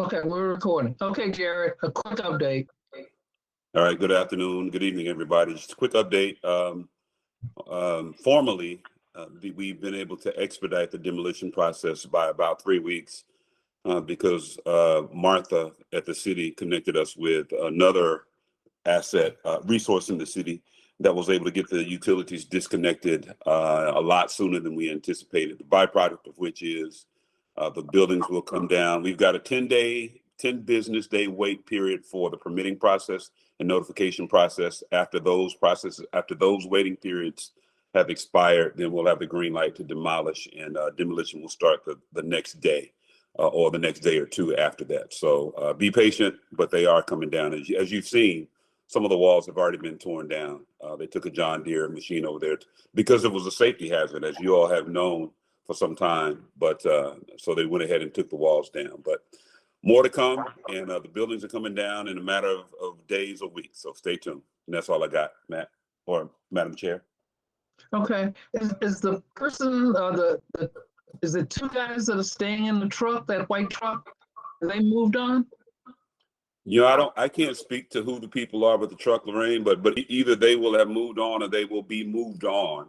Okay, we're recording. Okay, Jared, a quick update. All right, good afternoon, good evening, everybody. Just a quick update. Formally, we've been able to expedite the demolition process by about 3 weeks because Martha at the city connected us with another asset resource in the city that was able to get the utilities disconnected a lot sooner than we anticipated. The byproduct of which is the buildings will come down. We've got a 10 business day wait period for the permitting process and notification process. After those waiting periods have expired, then we'll have the green light to demolish, and demolition will start the next day or the next day or two after that. So be patient, but they are coming down. As you've seen, some of the walls have already been torn down. They took a John Deere machine over there because it was a safety hazard, as you all have known for some time. But so they went ahead and took the walls down. But more to come, and the buildings are coming down in a matter of days or weeks. So stay tuned. And that's all I got, Matt or Madam Chair. Okay, is the person is it two guys that are staying in the truck, that white truck? They moved on? I can't speak to who the people are with the truck, Lorraine, but either they will have moved on or they will be moved on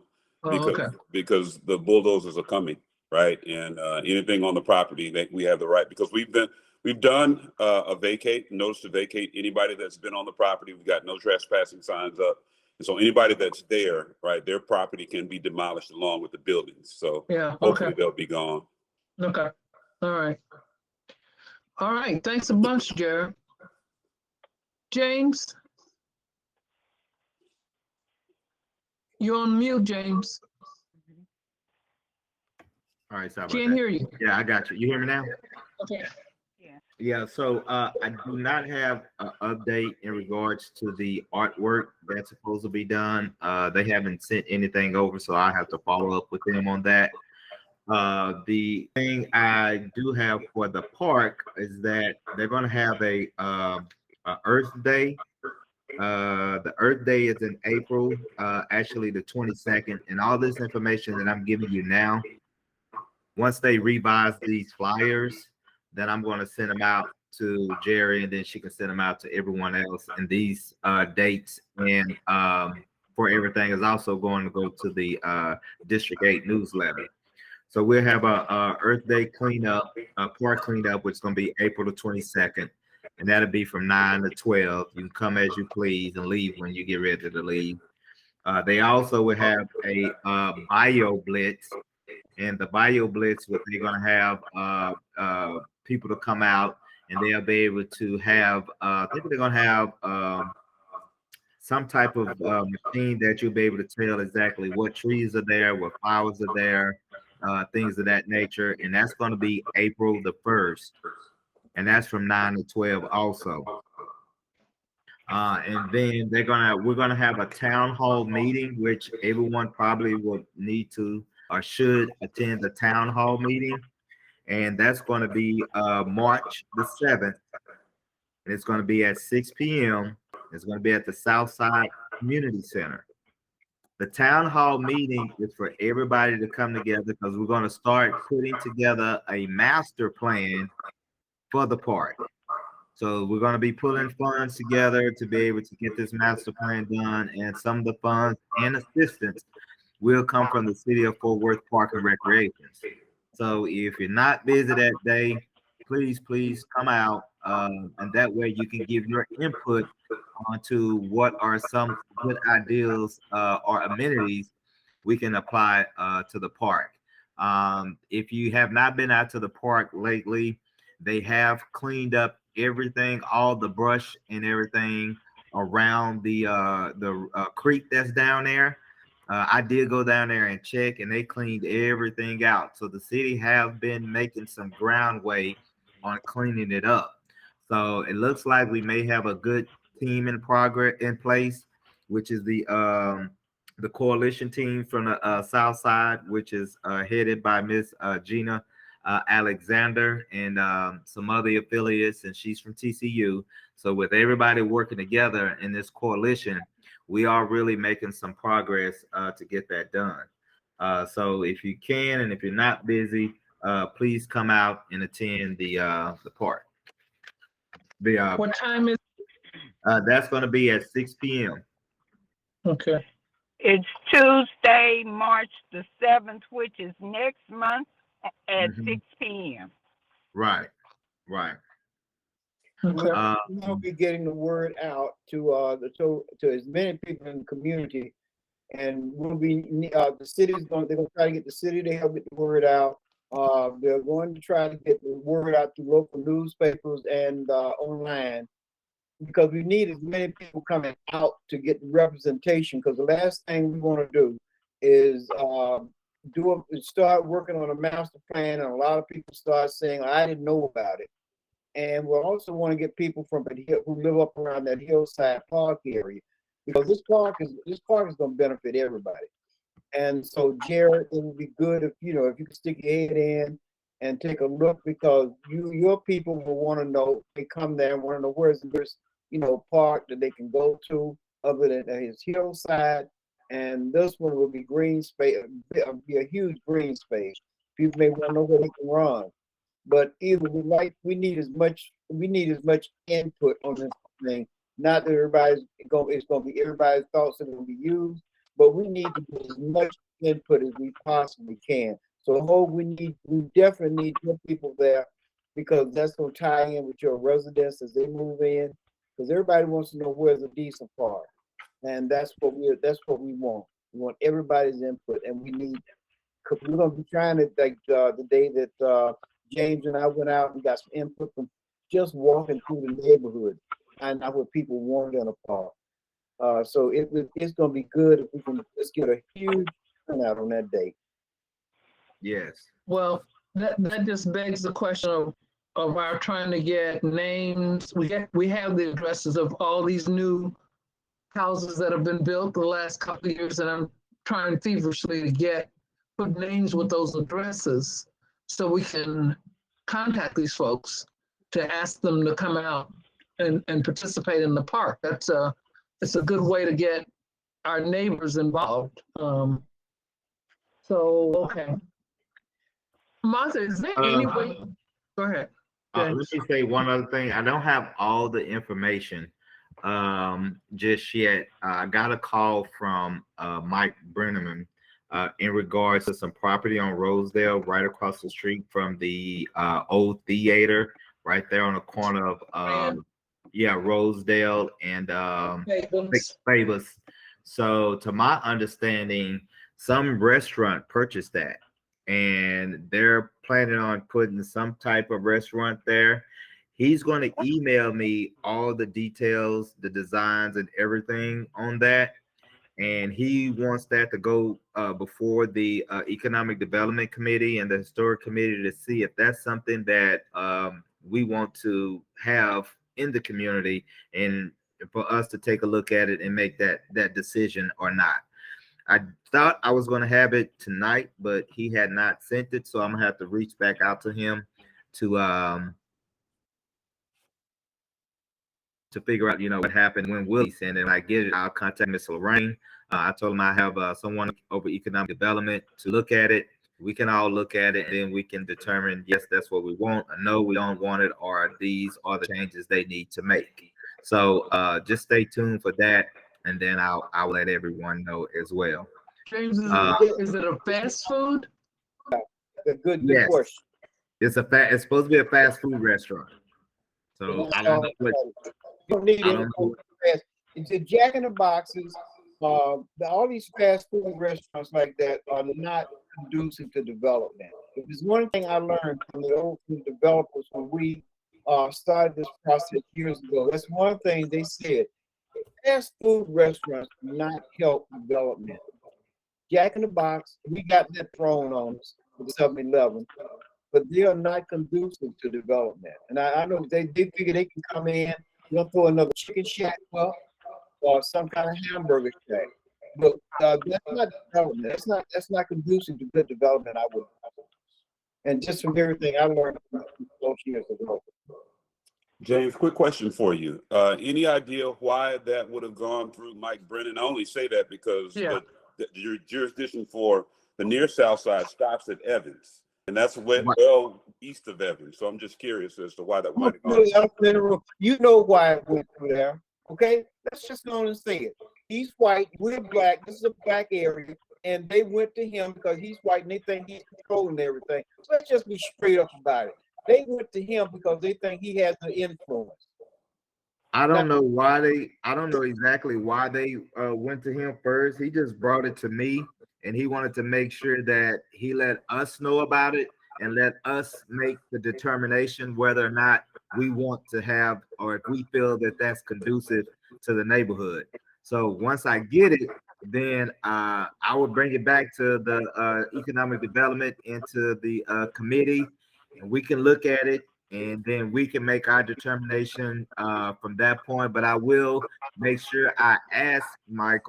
because the bulldozers are coming, right? And anything on the property that we have the right, because we've done a notice to vacate anybody that's been on the property. We've got no trespassing signs up. And so anybody that's there, right, their property can be demolished along with the buildings. So yeah, hopefully they'll be gone. Okay. All right. All right. Thanks a bunch, Jared. James? You're on mute, James. All right, sorry about Can't that. hear you. Yeah, I got you. You hear me now? Okay. Yeah, so I do not have an update in regards to the artwork that's supposed to be done. They haven't sent anything over, so I have to follow up with them on that. The thing I do have for the park is that they're going to have a Earth Day. The Earth Day is in April, actually the 22nd, and all this information that I'm giving you now, once they revise these flyers, then I'm going to send them out to Jerry, and then she can send them out to everyone else. And these dates and for everything is also going to go to the District 8 newsletter. So we'll have a Earth Day cleanup, park cleanup, which is going to be April the 22nd, and that'll be from 9 to 12. You can come as you please and leave when you get ready to leave. They also will have a bio blitz. And the bio blitz, what they're going to have people to come out, and they'll be able to have, I think they're going to have some type of machine that you'll be able to tell exactly what trees are there, what flowers are there, things of that nature. And that's going to be April the 1st. And that's from 9 to 12 also. And then we're gonna have a town hall meeting, which everyone probably will need to or should attend the town hall meeting, and that's going to be March the 7th, and it's going to be at 6 p.m. It's going to be at the Southside Community Center. The town hall meeting is for everybody to come together because we're going to start putting together a master plan for the park. So we're going to be pulling funds together to be able to get this master plan done, and some of the funds and assistance will come from the City of Fort Worth Park and Recreation. So if you're not busy that day, please come out, and that way you can give your input onto what are some good ideas or amenities we can apply to the park. If you have not been out to the park lately, they have cleaned up everything, all the brush and everything around the creek that's down there. I did go down there and check, and they cleaned everything out. So the city have been making some groundway on cleaning it up. So it looks like we may have a good team in place, which is the coalition team from the South Side, which is headed by Miss Gina Alexander and some other affiliates, and she's from TCU. So with everybody working together in this coalition, we are really making some progress to get that done. So if you can, and if you're not busy, please come out and attend the park. The What time is, that's going to be at 6 p.m. okay. It's Tuesday, March the 7th, which is next month at Mhm. 6 p.m. Right, right. Okay. We'll be getting the word out to to as many people in the community, and we'll be the city's going. They're going to try to get the city to help get the word out. They're going to try to get the word out through local newspapers and online, because we need as many people coming out to get the representation. Because the last thing we want to do is start working on a master plan, and a lot of people start saying, "I didn't know about it." And we also want to get people from who live up around that hillside park area, because this park is going to benefit everybody. And so, Jared, it would be good if if you could stick your head in and take a look, because your people will want to know. They come there and want to know where's the nearest park that they can go to other than his hillside. And this one will be green space, be a huge green space. People may want to know where they can run. But either we need as much input on this thing. Not that it's going to be everybody's thoughts that are going to be used, but we need to get as much input as we possibly can. So we definitely need more people there, because that's going to tie in with your residents as they move in, because everybody wants to know where's a decent park, and that's what we want. We want everybody's input, and we're going to be trying to, like the day that James and I went out and got some input from just walking through the neighborhood, and out what people wanted in a park. So it's going to be good if we can just get a huge turnout on that day. Yes. Well, that just begs the question of our trying to get names. We have the addresses of all these new houses that have been built the last couple of years, and I'm trying feverishly to put names with those addresses so we can contact these folks to ask them to come out and participate in the park. It's a good way to get our neighbors involved. Okay. Martha, is there any way? Go ahead. Let me say one other thing. I don't have all the information just yet. I got a call from Mike Brenneman in regards to some property on Rosedale, right across the street from the old theater, right there on the corner of Rosedale and Fables. So to my understanding, some restaurant purchased that, and they're planning on putting some type of restaurant there. He's going to email me all the details, the designs, and everything on that. And he wants that to go before the Economic Development Committee and the Historic Committee to see if that's something that we want to have in the community, and for us to take a look at it and make that decision or not. I thought I was going to have it tonight, but he had not sent it, so I'm gonna have to reach back out to him to figure out, what happened, when will he send it. When I get it, I'll contact Miss Lorraine. I told him I have someone over economic development to look at it. We can all look at it, and then we can determine, yes, that's what we want, or no, we don't want it, or these are the changes they need to make. So just stay tuned for that, and then I'll let everyone know as well. James, is it a fast food? A good Yes. question. It's supposed to be a fast food restaurant. So I don't know what. You don't need any fast. It's a Jack in the Boxes. All these fast food restaurants like that are not conducive to development. If there's one thing I learned from the old developers when we started this process years ago, that's one thing they said: fast food restaurants do not help development. Jack in the Box, we got that thrown on us with 7-Eleven, but they are not conducive to development. And I know they figure they can come in, they'll throw another chicken shack up or some kind of hamburger shack. But that's not development. That's not conducive to good development, I would. And just from everything I learned from those years ago. James, quick question for you. Any idea why that would have gone through Mike Brennan? I only say that because your jurisdiction for the near south side stops at Evans. And that's Right. well east of Evans. So I'm just curious as to why that might have Really, gone. you know why it went through there. Okay, let's just go on and say it. He's white, we're black. This is a black area, and they went to him because he's white and they think he's controlling everything. Let's just be straight up about it. They went to him because they think he has the influence. I don't know why I don't know exactly why they went to him first. He just brought it to me, and he wanted to make sure that he let us know about it and let us make the determination whether or not we want to have, or if we feel that that's conducive to the neighborhood. So once I get it, then I will bring it back to the economic development into the committee, and we can look at it, and then we can make our determination from that point. But I will make sure I ask Mike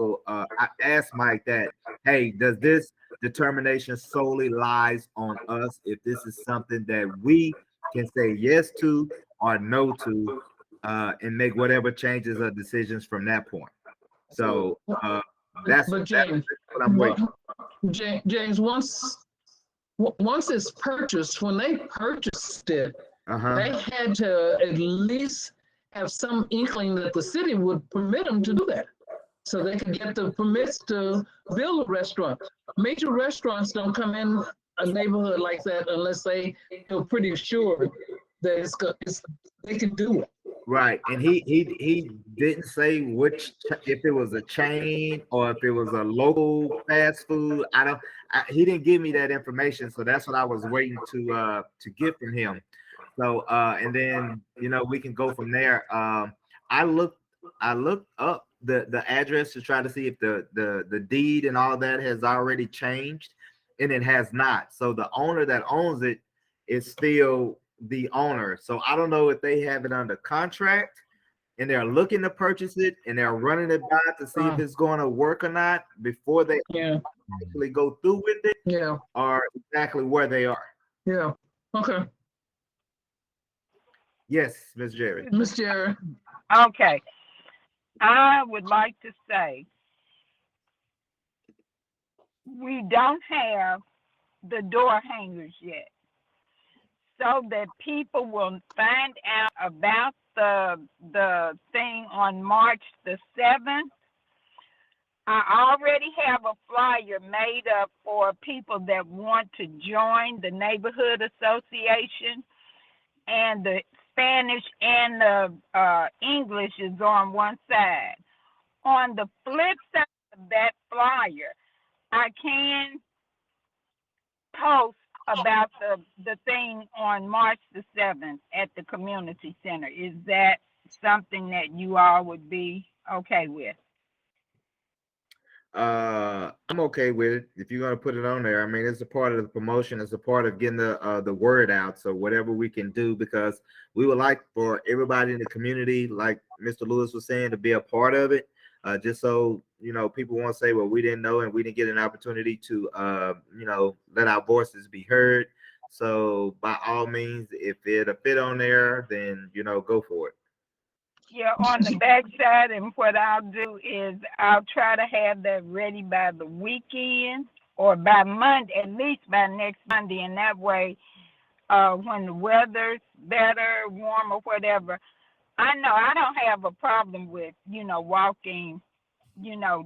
that, hey, does this determination solely lies on us if this is something that we can say yes to or no to, and make whatever changes or decisions from that point. So that's But James, what I'm waiting. James, once it's purchased, when they purchased it, they had to at least have some inkling that the city would permit them to do that, so they could get the permits to build a restaurant. Major restaurants don't come in a neighborhood like that unless they feel pretty sure that they can do it. Right, and he didn't say if it was a chain or if it was a local fast food. He didn't give me that information, so that's what I was waiting to get from him. So and then we can go from there. I looked up the address to try to see if the deed and all that has already changed, and it has not. So the owner that owns it is still the owner. So I don't know if they have it under contract and they're looking to purchase it and they're running it by to see if it's going to work or not before they actually go through with it, or exactly where they are. Yeah. Okay. Yes, Ms. Jerry. Ms. Jerry. Okay. I would like to say we don't have the door hangers yet, so that people will find out about the thing on March the 7th. I already have a flyer made up for people that want to join the neighborhood association, and the Spanish and the English is on one side. On the flip side of that flyer, I can post about the thing on March the 7th at the community center. Is that something that you all would be okay with? I'm okay with it if you're gonna put it on there. I mean, it's a part of the promotion, it's a part of getting the word out. So whatever we can do, because we would like for everybody in the community, like Mr. Lewis was saying, to be a part of it. Just so people won't say, well, we didn't know and we didn't get an opportunity to let our voices be heard. So by all means, if it'll fit on there, then go for it. Yeah, on the back side, and what I'll do is I'll try to have that ready by the weekend or by Monday, at least by next Monday, and that way when the weather's better, warm or whatever, I know I don't have a problem with walking,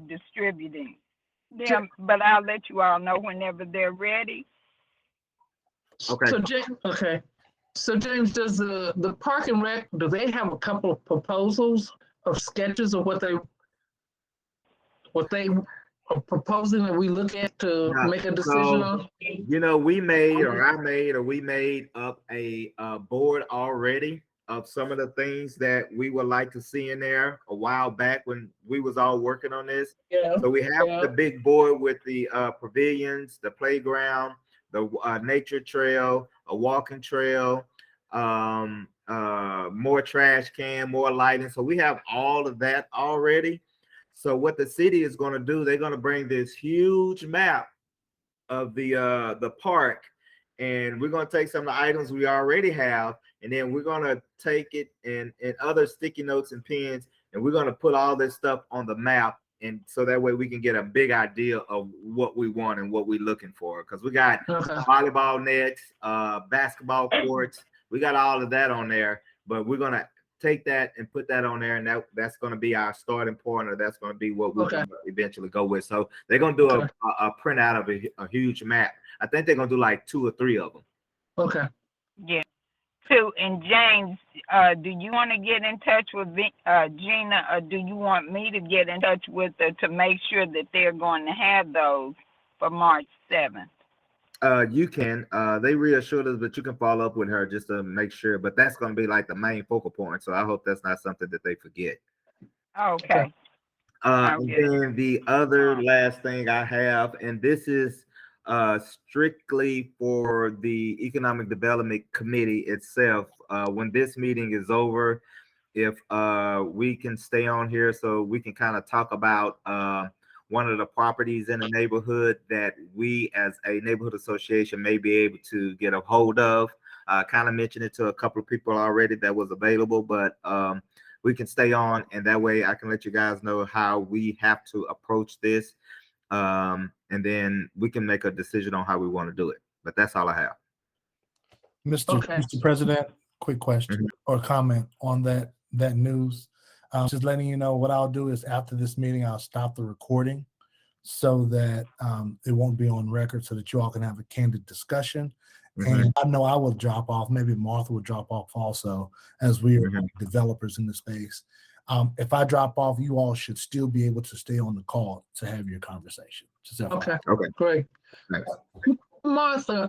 distributing them, but I'll let you all know whenever they're ready. Okay. So James, does the Park and Rec, do they have a couple of proposals of sketches of what they are proposing that we look at to make a decision on? We made up a board already of some of the things that we would like to see in there a while back when we was all working on this. So we have the big board with the pavilions, the playground, the nature trail, a walking trail, more trash can, more lighting. So we have all of that already. So what the city is going to do, they're going to bring this huge map of the park, and we're going to take some of the items we already have, and then we're going to take it and other sticky notes and pens, and we're going to put all this stuff on the map and so that way we can get a big idea of what we want and what we're looking for. Because we got Okay. volleyball nets, basketball courts, we got all of that on there, but we're gonna take that and put that on there, and that's going to be our starting point, or that's going to be what we're going to eventually go with. So they're going to do a printout of a huge map. I think they're going to do like 2 or 3 of them. Okay. Yeah. So, and James, do you want to get in touch with Gina, or do you want me to get in touch with her to make sure that they're going to have those for March 7th? You can. They reassured us, but you can follow up with her just to make sure. But that's going to be like the main focal point. So I hope that's not something that they forget. Okay. And then the other last thing I have, and this is strictly for the Economic Development Committee itself. When this meeting is over, if we can stay on here so we can kind of talk about one of the properties in the neighborhood that we as a neighborhood association may be able to get a hold of. Kind of mentioned it to a couple of people already that was available, but we can stay on, and that way I can let you guys know how we have to approach this. And then we can make a decision on how we want to do it. But that's all I have. Mr. President, quick question or comment on that news. Just letting you know what I'll do is after this meeting, I'll stop the recording so that it won't be on record, so that you all can have a candid discussion. And I know I will drop off. Maybe Martha will drop off also, as we are developers in the space. If I drop off, you all should still be able to stay on the call to have your conversation. Okay. Great. Thanks. Martha,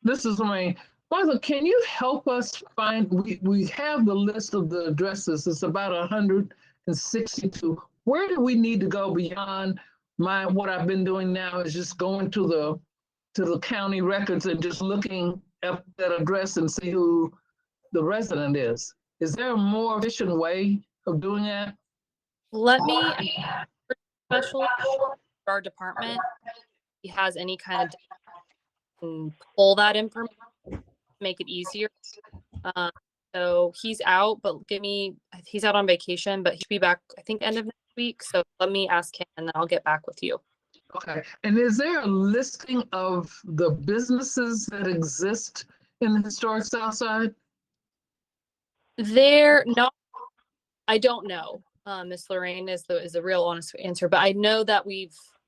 this is Wayne. Martha, can you help us find, we have the list of the addresses. It's about 162. Where do we need to go beyond what I've been doing now is just going to the county records and just looking at that address and see who the resident is? Is there a more efficient way of doing that? Let me special our department. He has any kind of pull that information, make it easier. So he's out, but he's out on vacation, but he should be back, I think, end of next week. So let me ask him and then I'll get back with you. Okay. And is there a listing of the businesses that exist in the historic South Side? I don't know. Miss Lorraine is the real honest answer, but I know that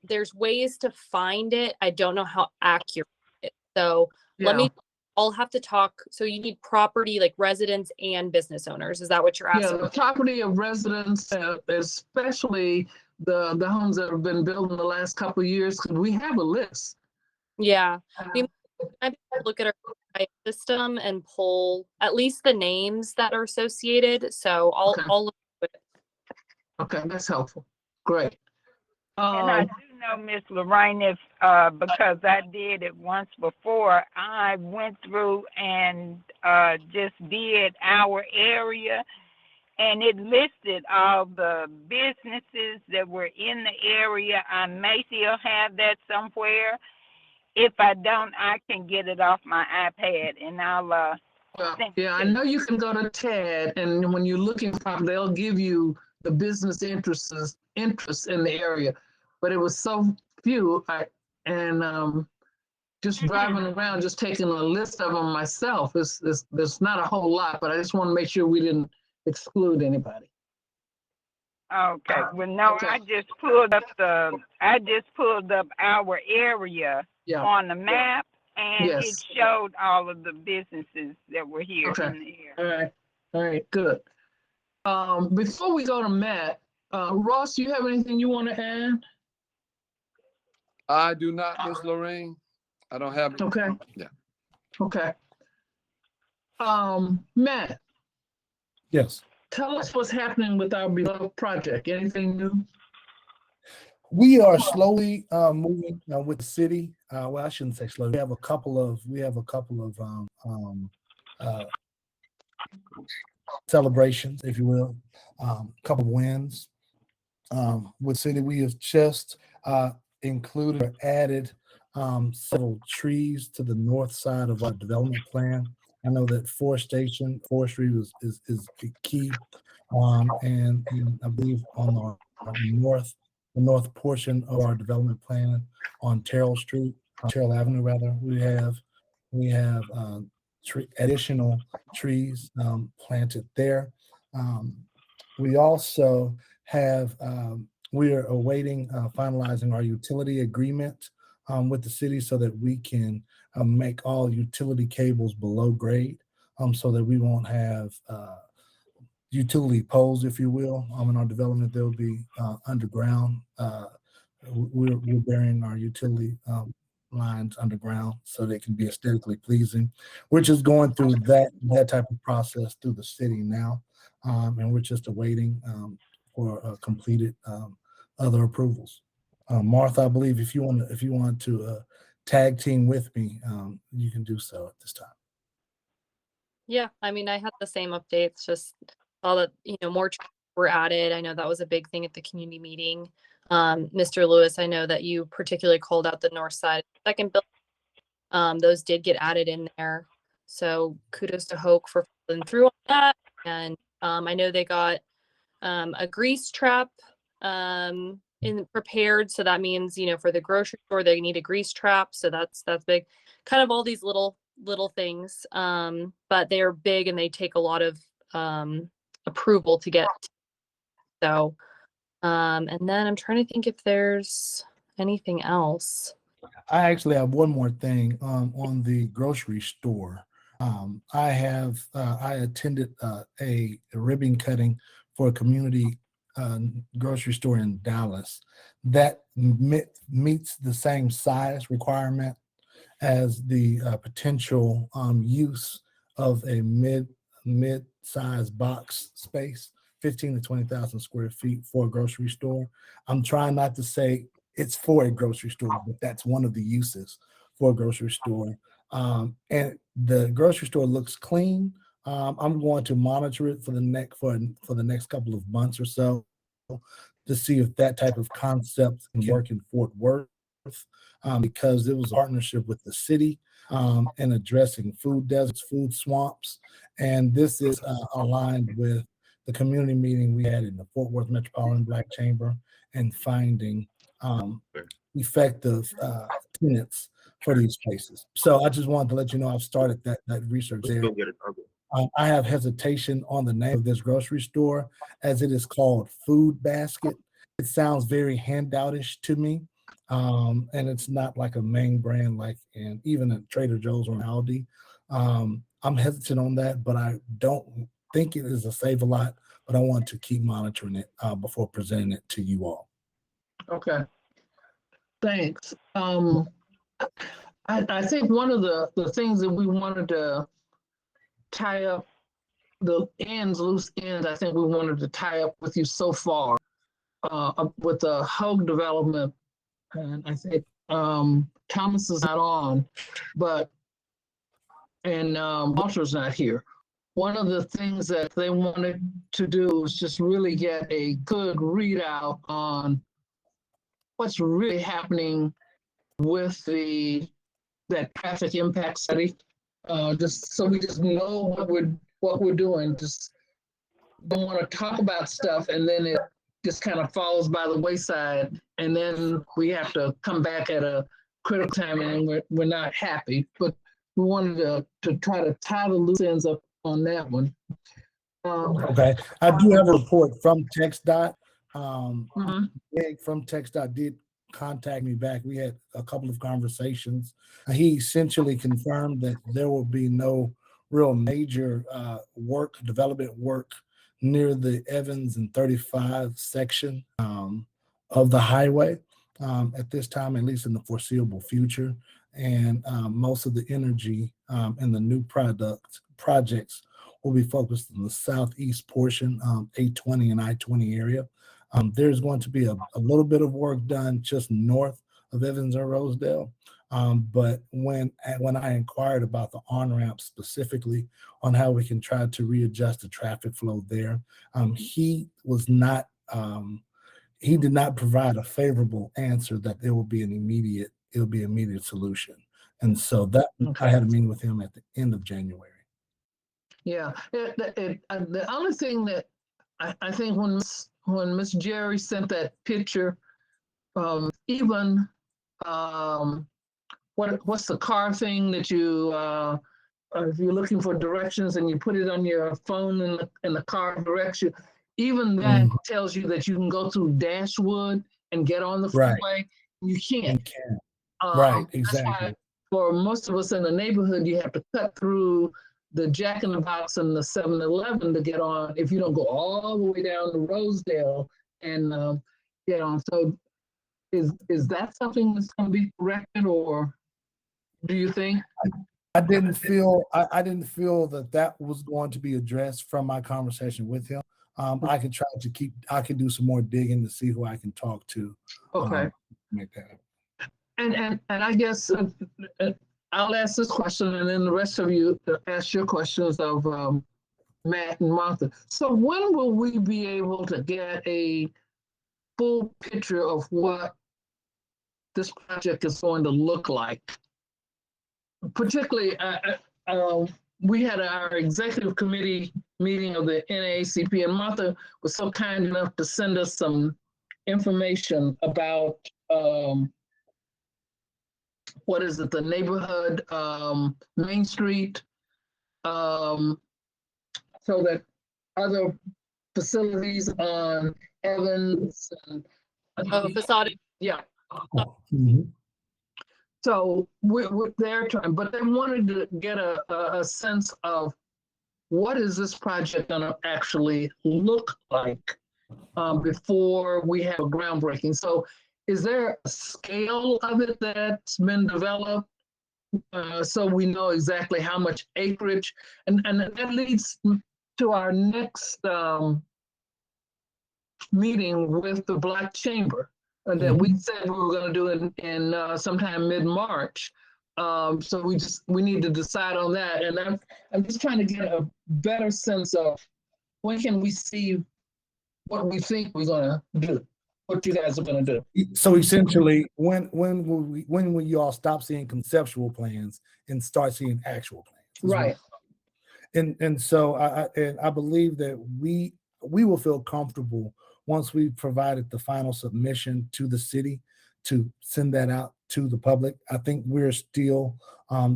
there's ways to find it. I don't know how accurate it is. So I'll have to talk. So you need property, like residents and business owners. Is that what you're asking? Yeah, the property of residents, especially the homes that have been built in the last couple of years, because we have a list. Yeah. We might look at our system and pull at least the names that are associated. So I'll look at it. Okay, that's helpful. Great. And I do know, Miss Lorraine, if because I did it once before, I went through and just did our area, and it listed all the businesses that were in the area. I may still have that somewhere. If I don't, I can get it off my iPad, and I'll yeah, I know you can go to TED, and when you're looking for, they'll give you the business interests in the area. But it was so few, just driving around, just taking a list of them myself. There's not a whole lot, but I just want to make sure we didn't exclude anybody. Okay. Well, no, okay. I just pulled up our area on the map, and it showed all of the businesses that were here in the area. All right, good. Before we go to Matt, Ross, do you have anything you want to add? I do not, Miss Lorraine. I don't have. Okay. Yeah. Okay. Matt. Yes. Tell us what's happening with our beloved project. Anything new? We are slowly moving with the city. Well, I shouldn't say slowly. We have a couple of celebrations, if you will, couple of wins. With city, we have just included or added several trees to the north side of our development plan. I know that forestry is key, and I believe on our north the north portion of our development plan on Terrell Street, Terrell Avenue rather. We have additional trees planted there. We also have we are awaiting finalizing our utility agreement with the city so that we can make all utility cables below grade, so that we won't have utility poles, if you will. In our development, they'll be underground. We're burying our utility lines underground so they can be aesthetically pleasing. We're just going through that type of process through the city now, and we're just awaiting for completed other approvals. Martha, I believe if you want to tag team with me, you can do so at this time. Yeah, I mean, I had the same updates, just saw that, more trees were added. I know that was a big thing at the community meeting. Mr. Lewis, I know that you particularly called out the north side of the second building. Those did get added in there. So kudos to Hoke for following through on that. And I know they got a grease trap prepared. So that means, for the grocery store, they need a grease trap. So that's big. Kind of all these little things. But they're big and they take a lot of approval to get. So and then I'm trying to think if there's anything else. I actually have one more thing on the grocery store. I attended a ribbon cutting for a community grocery store in Dallas that meets the same size requirement as the potential use of a mid-size box space, 15 to 20,000 square feet for a grocery store. I'm trying not to say it's for a grocery store, but that's one of the uses for a grocery store. And the grocery store looks clean. I'm going to monitor it for the next couple of months or so to see if that type of concept can work in Fort Worth, because it was a partnership with the city in addressing food deserts, food swamps, and this is aligned with the community meeting we had in the Fort Worth Metropolitan Black Chamber and finding effective tenants for these places. So I just wanted to let you know I've started that research there. I have hesitation on the name of this grocery store as it is called Food Basket. It sounds very handoutish to me, and it's not like a main brand like in even a Trader Joe's or an Aldi. I'm hesitant on that, but I don't think it is a Save-A-Lot, but I want to keep monitoring it before presenting it to you all. Okay. Thanks. I think one of the things that we wanted to tie up the loose ends, I think we wanted to tie up with you so far with the Hogue development. And I think Thomas is not on, and Walter's not here. One of the things that they wanted to do is just really get a good readout on what's really happening with that traffic impact study, just so we just know what we're doing. Just don't want to talk about stuff and then it just kind of falls by the wayside, and then we have to come back at a critical time and we're not happy. But we wanted to try to tie the loose ends up on that one. Okay, I do have a report from TxDOT. Greg from TxDOT did contact me back. We had a couple of conversations. He essentially confirmed that there will be no real major development work near the Evans and 35 section of the highway at this time, at least in the foreseeable future. And most of the energy and the new projects will be focused in the southeast portion, 820 and I-20 area. There's going to be a little bit of work done just north of Evans and Rosedale. But when I inquired about the on-ramp specifically on how we can try to readjust the traffic flow there, he did not provide a favorable answer that there will be an immediate solution. And so that I had a meeting with him at the end of January. Yeah, the only thing that I think when Miss Jerry sent that picture even what's the car thing that you if you're looking for directions and you put it on your phone and the car directs you, even that tells you that you can go through Dashwood and get on the Right. freeway. You can't. You can. Right, That's why exactly. for most of us in the neighborhood, you have to cut through the Jack in the Box and the 7-Eleven to get on. If you don't go all the way down to Rosedale and get on, so is that something that's going to be corrected, or do you think? I didn't feel that was going to be addressed from my conversation with him. I can try to I can do some more digging to see who I can talk to. Okay. Make that happen. And I guess I'll ask this question, and then the rest of you ask your questions of Matt and Martha. So when will we be able to get a full picture of what this project is going to look like? Particularly, we had our executive committee meeting of the NAACP, and Martha was so kind enough to send us some information about what is it, the neighborhood, Main Street, so that other facilities on Evans and Facade. yeah. Mhm. So we're there trying, but they wanted to get a sense of what is this project going to actually look like before we have a groundbreaking. So is there a scale of it that's been developed so we know exactly how much acreage? And that leads to our next meeting with the Black Chamber that we said we were going to do in sometime mid-March. So we need to decide on that. And I'm just trying to get a better sense of when can we see what we think we're going to do, what you guys are going to do. So essentially, when will you all stop seeing conceptual plans and start seeing actual plans? Right. And so I believe that we will feel comfortable once we've provided the final submission to the city to send that out to the public. I think we're still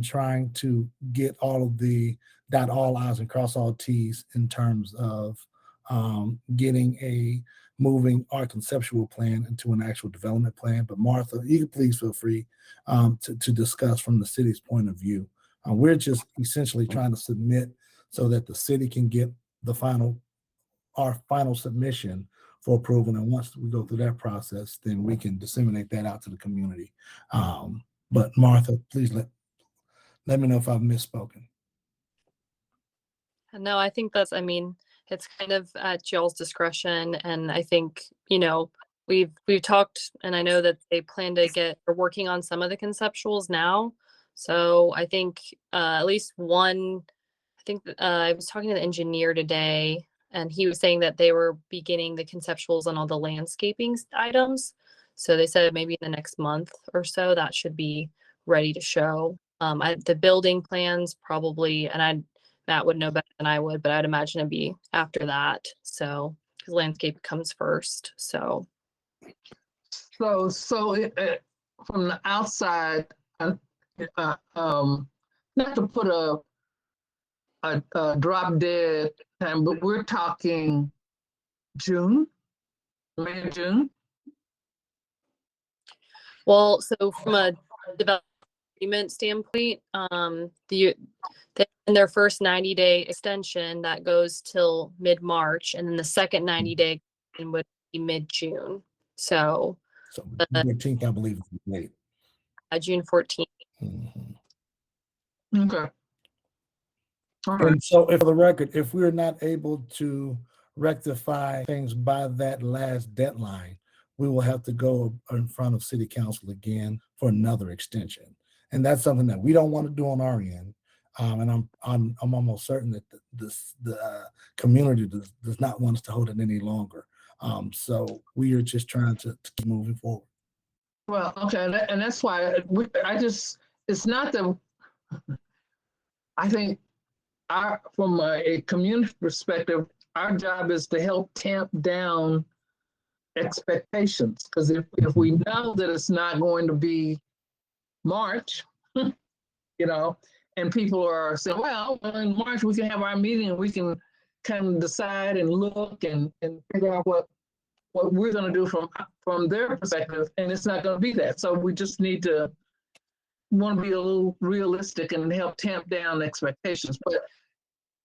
trying to get all of the dot all I's and cross all T's in terms of moving our conceptual plan into an actual development plan. But Martha, you can please feel free to discuss from the city's point of view. We're just essentially trying to submit so that the city can get our final submission for approval. And once we go through that process, then we can disseminate that out to the community. But Martha, please let me know if I've misspoken. No, I think it's kind of at y'all's discretion. And I think, we've talked, and I know that they plan to are working on some of the conceptuals now. So I think at least one, I was talking to the engineer today, and he was saying that they were beginning the conceptuals on all the landscaping items. So they said maybe in the next month or so that should be ready to show. The building plans probably, and Matt would know better than I would, but I'd imagine it'd be after that. So, because landscape comes first. So from the outside, not to put a drop dead time, but we're talking June, May, June. Well, so from a development agreement standpoint, they're in their first 90-day extension that goes till mid-March, and then the second 90-day would be mid-June. So 14th, I believe, is the date. June 14th. Mm-hmm. Okay. All right. And so, for the record, if we're not able to rectify things by that last deadline, we will have to go in front of City Council again for another extension. And that's something that we don't want to do on our end. And I'm almost certain that the community does not want us to hold it any longer. So we are just trying to keep moving forward. Well, okay, and that's why it's not that. I think from a community perspective, our job is to help tamp down expectations. Because if we know that it's not going to be March, you know, and people are saying, well, in March we can have our meeting and we can kind of decide and look and figure out what we're going to do from their perspective, and it's not going to be that. So we just need to want to be a little realistic and help tamp down expectations. But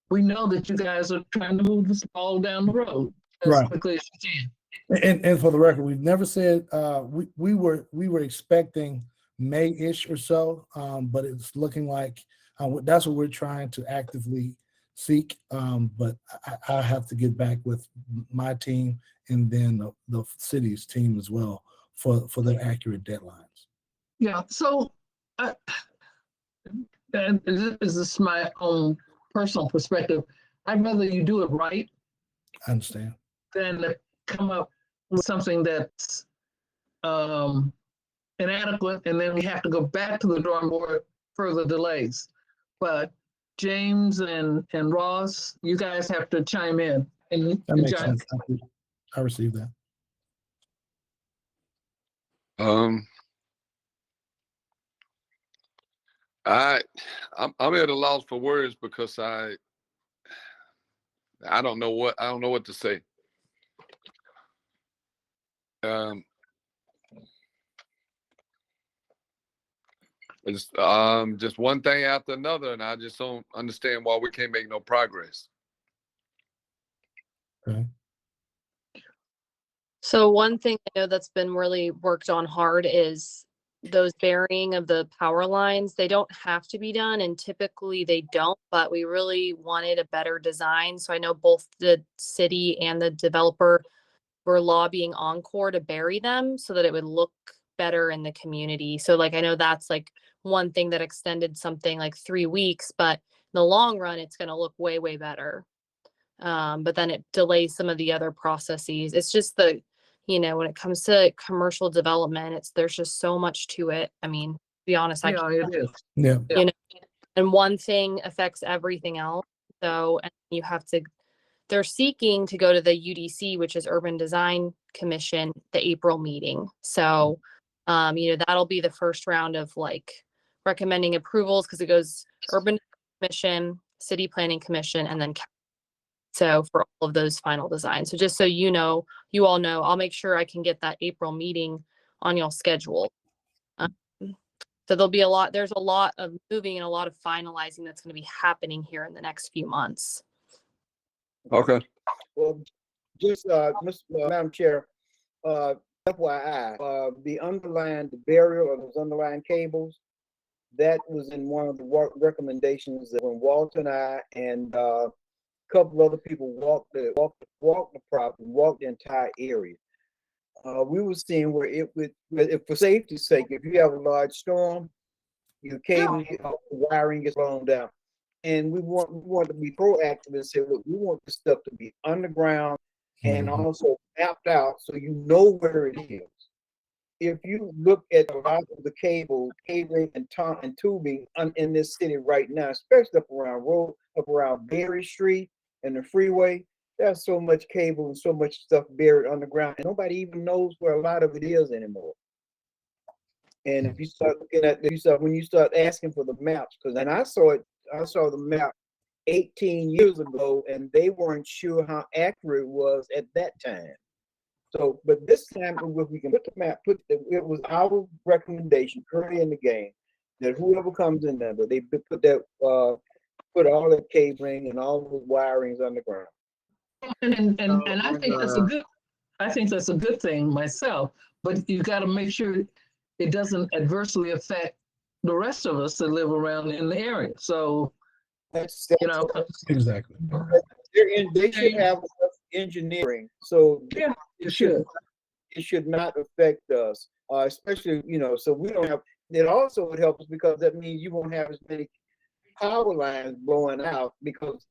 we know that you guys are trying to move this ball down the road as quickly as you can. And for the record, we've never said we were expecting May-ish or so, but it's looking like that's what we're trying to actively seek. But I have to get back with my team and then the city's team as well for their accurate deadlines. Yeah. So, and this is my own personal perspective. I'd rather you do it right. I understand. Than to come up with something that's inadequate, and then we have to go back to the drawing board, further delays. But James and Ross, you guys have to chime in. And that makes sense. I received that. I'm at a loss for words because I don't know what to say. It's just one thing after another, and I just don't understand why we can't make no progress. Okay. So one thing I know that's been really worked on hard is those burying of the power lines. They don't have to be done, and typically they don't, but we really wanted a better design. So I know both the city and the developer were lobbying Encore to bury them so that it would look better in the community. So like, I know that's like one thing that extended something like 3 weeks, but in the long run, it's going to look way, way better. But then it delays some of the other processes. It's just when it comes to commercial development, there's just so much to it. I mean, to be honest, it is. Yeah. And one thing affects everything else. So, and you have to, they're seeking to go to the UDC, which is Urban Design Commission, the April meeting. So, that'll be the first round of like recommending approvals, because it goes Urban Commission, City Planning Commission, and then so for all of those final designs. So just so you all know, I'll make sure I can get that April meeting on y'all's schedule. So there's a lot of moving and a lot of finalizing that's going to be happening here in the next few months. Okay. Well, just Madam Chair, FYI, the burial of those underlying cables, that was in one of the recommendations that when Walter and I and couple other people walked the property, walked the entire area. We were seeing where it would, for safety's sake, if you have a large storm, your cable wiring gets blown down. And we want to be proactive and say, look, we want this stuff to be underground and also mapped out so you know where it is. If you look at a lot of the cabling and tubing in this city right now, especially up around Berry Street and the freeway, there's so much cable and so much stuff buried underground, and nobody even knows where a lot of it is anymore. And if you start looking at when you start asking for the maps, because then I saw the map 18 years ago, and they weren't sure how accurate it was at that time. So, but this time, if we can put the map, it was our recommendation early in the game that whoever comes in there, but they put all that cabling and all those wirings underground. And I think that's a good thing myself. But you got to make sure it doesn't adversely affect the rest of us that live around in the area. So, exactly. They should have engineering, so it should not affect us, especially so we don't have. It also would help us because that means you won't have as many power lines blowing out, because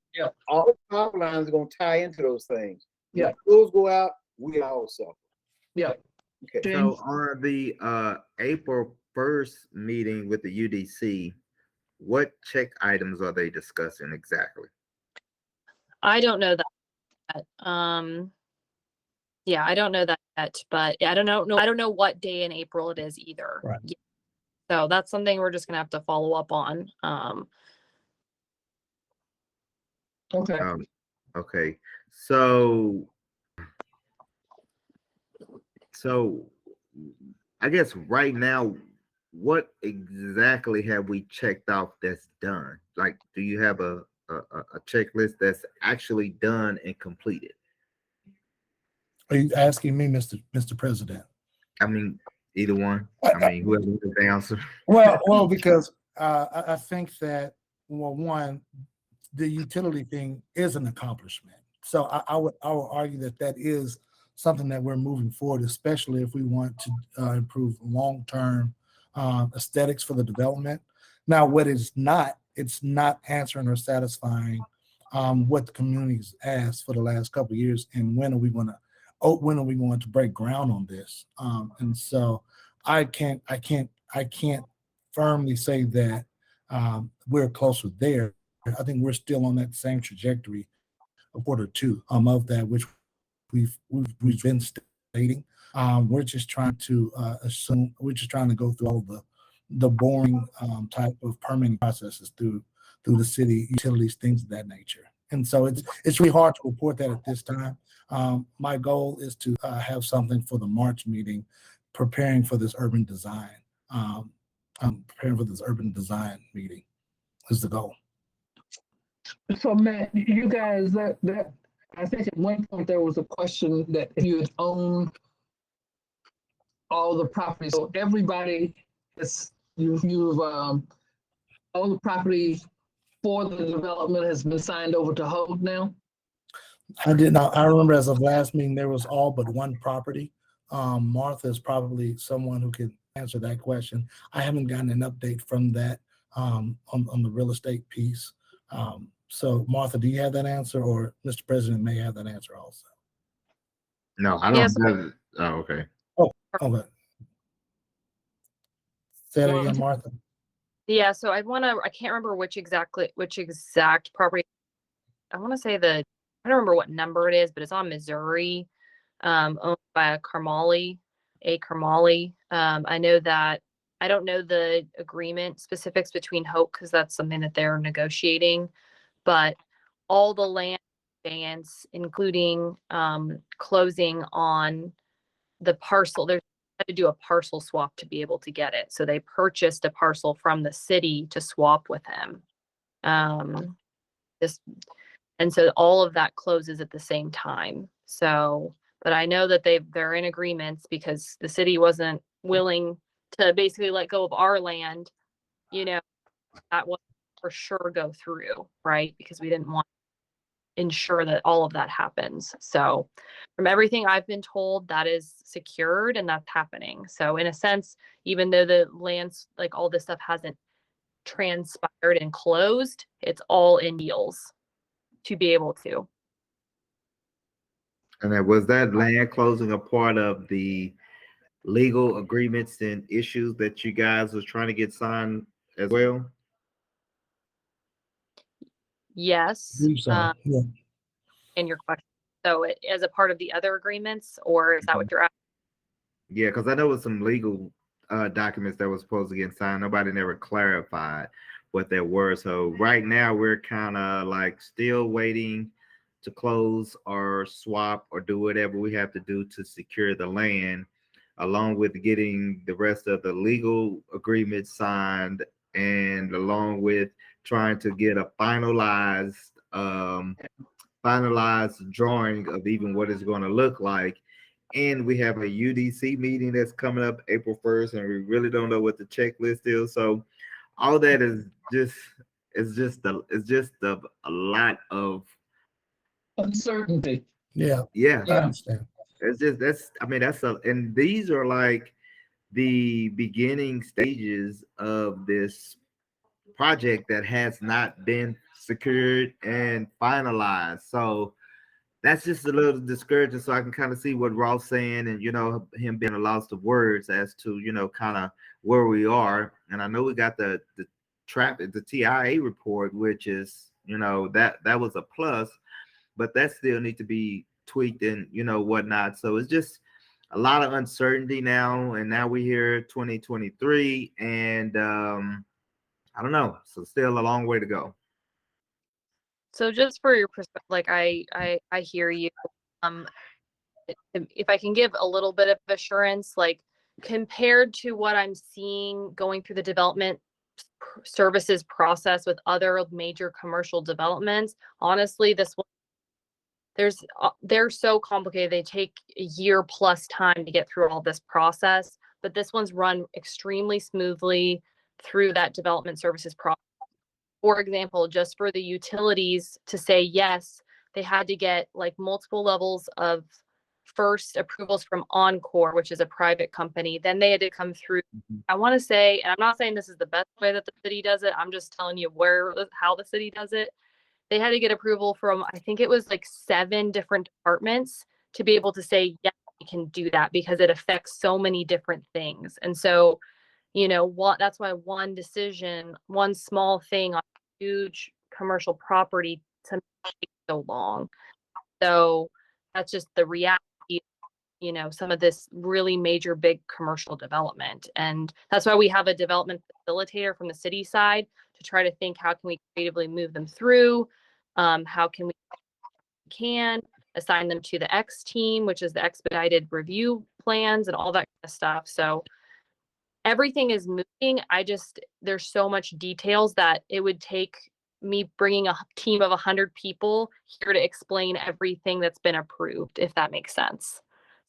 all the power lines are going to tie into those things. Yeah, if those go out, we all suffer. Yeah. Okay. So on the April 1st meeting with the UDC, what check items are they discussing exactly? I don't know that. Yeah, I don't know that yet, but I don't know. No, I don't know what day in April it is either. Right. Yeah. So that's something we're just gonna have to follow up on. Okay. Okay. So so I guess right now, what exactly have we checked off that's done? Like, do you have a checklist that's actually done and completed? Are you asking me, Mr. President? I mean, either one. I mean, whoever knows the answer. Well, because I think that, well, one, the utility thing is an accomplishment. So I would argue that that is something that we're moving forward, especially if we want to improve long-term aesthetics for the development. Now, what it's not answering or satisfying what the community's asked for the last couple of years. And when are we going to break ground on this? And so I can't firmly say that we're closer there. I think we're still on that same trajectory of quarter two of that, which we've been stating. We're just trying to we're just trying to go through all the boring type of permitting processes through the city utilities, things of that nature. And so it's really hard to report that at this time. My goal is to have something for the March meeting, preparing for this urban design. Preparing for this urban design meeting is the goal. So Matt, you guys, that I think at one point there was a question that if you had owned all the property, so everybody you've all the property for the development has been signed over to Hogue now? I did not. I remember as of last meeting, there was all but one property. Martha is probably someone who can answer that question. I haven't gotten an update from that on the real estate piece. So Martha, do you have that answer, or Mr. President may have that answer also? No, I don't. Yes. Oh, okay. Oh, okay. Say that again, Martha. Yeah, so I can't remember which exact property. I want to say I don't remember what number it is, but it's on Missouri, owned by a Carmali. I know that I don't know the agreement specifics between Hope because that's something that they're negotiating, but all the land advance, including closing on the parcel. There's had to do a parcel swap to be able to get it. So they purchased a parcel from the city to swap with him. And so all of that closes at the same time. So, but I know that they're in agreements because the city wasn't willing to basically let go of our land. That would for sure go through, right? Because we didn't want to ensure that all of that happens. So from everything I've been told, that is secured and that's happening. So in a sense, even though the lands, like all this stuff hasn't transpired and closed, it's all in deals to be able to. And then was that land closing a part of the legal agreements and issues that you guys was trying to get signed as well? Yes. Yeah. In your question. So as a part of the other agreements, or is that what you're asking? Yeah, because I know with some legal documents that was supposed to get signed, nobody never clarified what they were. So right now we're kind of like still waiting to close or swap or do whatever we have to do to secure the land, along with getting the rest of the legal agreements signed, and along with trying to get a finalized drawing of even what it's going to look like. And we have a UDC meeting that's coming up April 1st, and we really don't know what the checklist is. So all that is just a lot of Uncertainty. Yeah. yeah. I understand. It's just and these are like the beginning stages of this project that has not been secured and finalized. So that's just a little discouraging. So I can kind of see what Ross saying, and him being a loss of words as to kind of where we are. And I know we got the TIA report, which is that was a plus, but that still need to be tweaked and, whatnot. So it's just a lot of uncertainty now. And now we're here 2023 and I don't know. So still a long way to go. So just for your perspective, like I hear you. If I can give a little bit of assurance, like compared to what I'm seeing going through the development services process with other major commercial developments, honestly, this one, they're so complicated. They take a year plus time to get through all this process, but this one's run extremely smoothly through that development services process. For example, just for the utilities to say yes, they had to get like multiple levels of first approvals from Encore, which is a private company. Then they had to come through. I want to say, and I'm not saying this is the best way that the city does it. I'm just telling you how the city does it. They had to get approval from, I think it was like 7 different departments to be able to say, yes, we can do that because it affects so many different things. And so, that's why one decision, one small thing on a huge commercial property to make so long. So that's just the reality, some of this really major big commercial development. And that's why we have a development facilitator from the city side to try to think, how can we creatively move them through? How can we assign them to the X team, which is the expedited review plans and all that kind of stuff. So everything is moving. There's so much details that it would take me bringing a team of 100 people here to explain everything that's been approved, if that makes sense.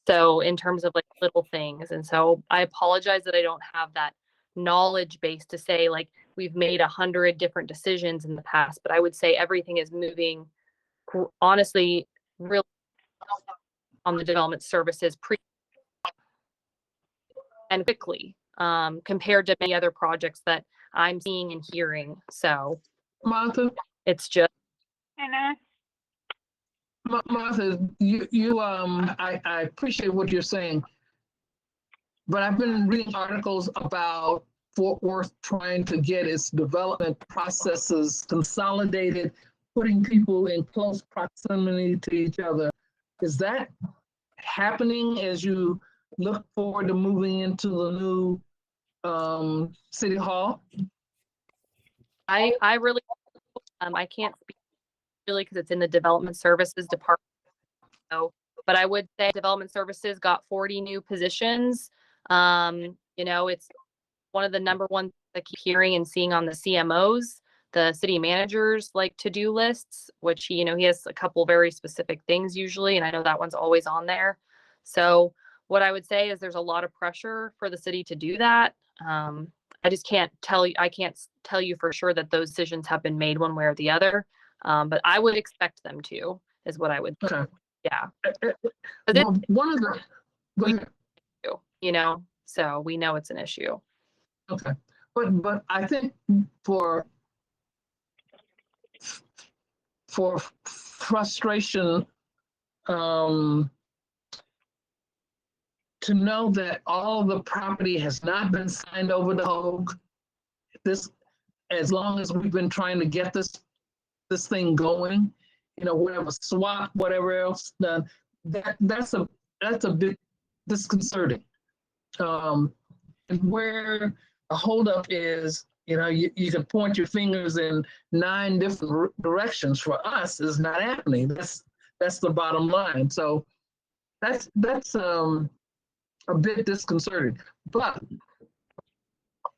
So in terms of like little things. And so I apologize that I don't have that knowledge base to say like we've made 100 different decisions in the past, but I would say everything is moving honestly really on the development services and quickly compared to many other projects that I'm seeing and hearing. So Martha, it's just. And Martha, I appreciate what you're saying, but I've been reading articles about Fort Worth trying to get its development processes consolidated, putting people in close proximity to each other. Is that happening as you look forward to moving into the new City Hall? I really, I can't speak really because it's in the development services department. So, but I would say development services got 40 new positions. It's one of the number one I keep hearing and seeing on the CMOs, the city managers like to-do lists, which he has a couple very specific things usually, and I know that one's always on there. So what I would say is there's a lot of pressure for the city to do that. I just can't tell you for sure that those decisions have been made one way or the other. But I would expect them to, is what I would. Okay. Yeah. Well, one of the, so we know it's an issue. okay, but I think for frustration, to know that all the property has not been signed over to Hogue, as long as we've been trying to get this thing going, whatever swap, whatever else done, that's a bit disconcerting. And where a holdup is, you can point your fingers in 9 different directions. For us, is not happening. That's the bottom line. So that's a bit disconcerting. But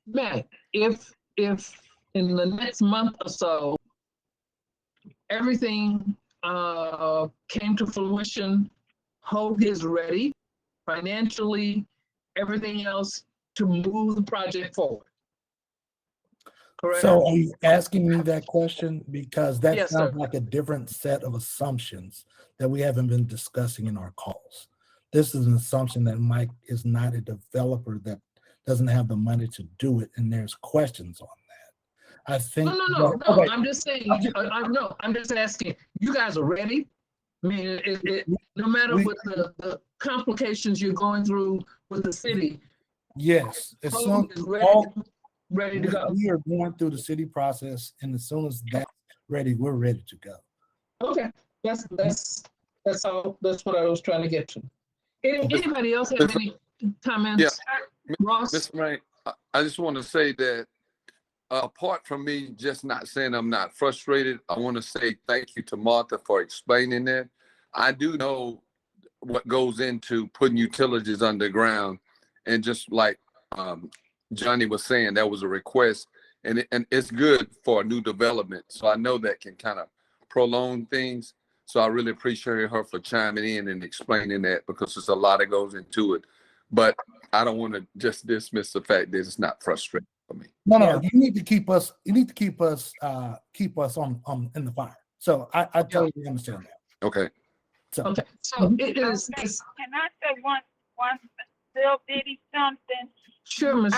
man, if in the next month or so everything came to fruition, Hogue is ready financially, everything else to move the project forward. Correct? So are you asking me that question? Because that Yes, sounds sir. like a different set of assumptions that we haven't been discussing in our calls. This is an assumption that Mike is not a developer that doesn't have the money to do it, and there's questions on that. I think. No. Okay. I'm just saying. I'm just asking. You guys are ready. I mean, no matter what the complications you're going through with the city. Yes, as soon Hogue is as ready to go. we are going through the city process, and as soon as that's ready, we're ready to go. Okay, that's That's all. That's what I was trying to get to. Anybody else have any comments? Yeah. Ross? Mr. Ray, I just want to say that apart from me just not saying I'm not frustrated, I want to say thank you to Martha for explaining that. I do know what goes into putting utilities underground, and just like Johnny was saying, that was a request, and it's good for a new development. So I know that can kind of prolong things. So I really appreciate her for chiming in and explaining that, because there's a lot that goes into it. But I don't want to just dismiss the fact that it's not frustrating for me. No, you need to keep us. You need to keep us on in the fire. So I totally understand that. Okay. So it is. Okay. Can I say one little bitty something? Sure, Ms.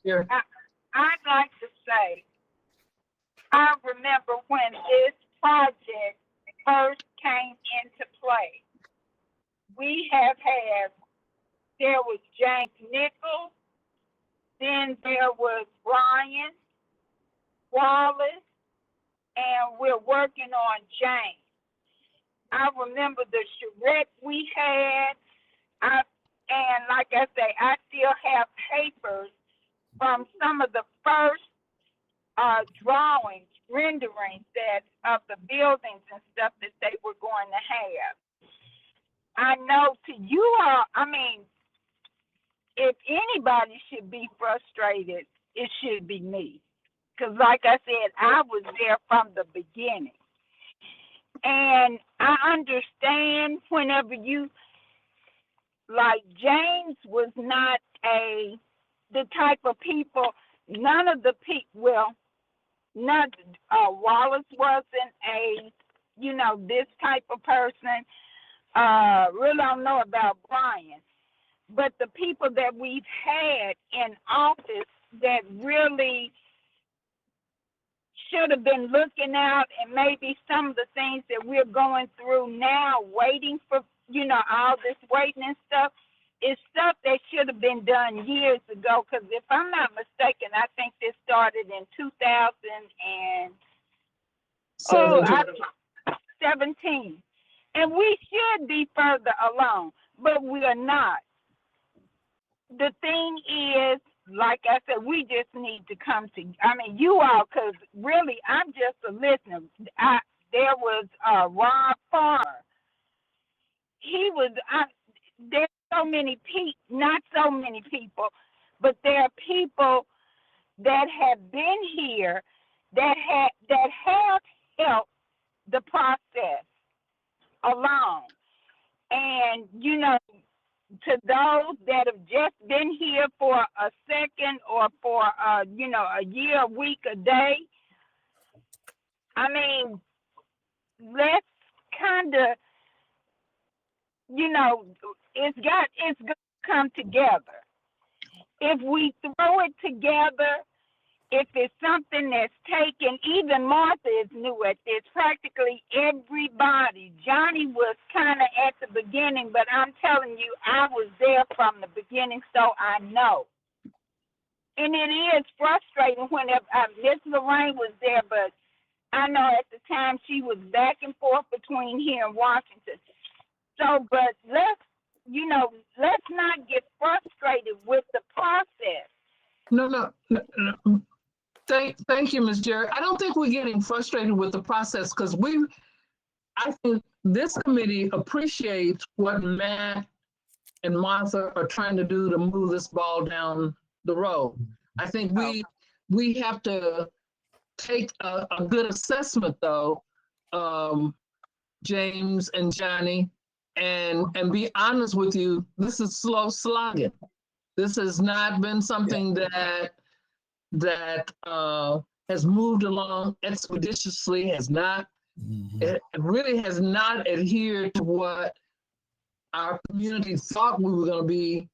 Jerry. I'd like to say, I remember when this project first came into play. There was James Nichols, then there was Brian Wallace, and we're working on James. I remember the charrette we had. And like I say, I still have papers from some of the first drawings, renderings of the buildings and stuff that they were going to have. I know to you all, I mean, if anybody should be frustrated, it should be me. Because like I said, I was there from the beginning. And I understand whenever like James was not the type of people, none of the people, Wallace wasn't this type of person. Really don't know about Brian. But the people that we've had in office that really should have been looking out, and maybe some of the things that we're going through now, waiting for, all this waiting and stuff, is stuff that should have been done years ago. Because if I'm not mistaken, I think this started in 2017. And we should be further along, but we are not. The thing is, like I said, we just need to come to, you all, because really, I'm just a listener. There was Rob Farmer. There's so many people, not so many people, but there are people that have been here that have helped the process along. And, to those that have just been here for a second or for, a year, a week, a day, let's kind of, it's going to come together. If we throw it together, if it's something that's taken, even Martha is new at this, practically everybody. Johnny was kind of at the beginning, but I'm telling you, I was there from the beginning, so I know. And it is frustrating whenever Miss Lorraine was there, but I know at the time she was back and forth between here and Washington. So, but let's not get frustrated with the process. No. Thank you, Ms. Jerry. I don't think we're getting frustrated with the process, because I think this committee appreciates what Matt and Martha are trying to do to move this ball down the road. I think we have to take a good assessment, though, James and Johnny, and be honest with you. This is slow slogging. This has not been something that has moved along expeditiously, it really has not adhered to what our community thought we were going to be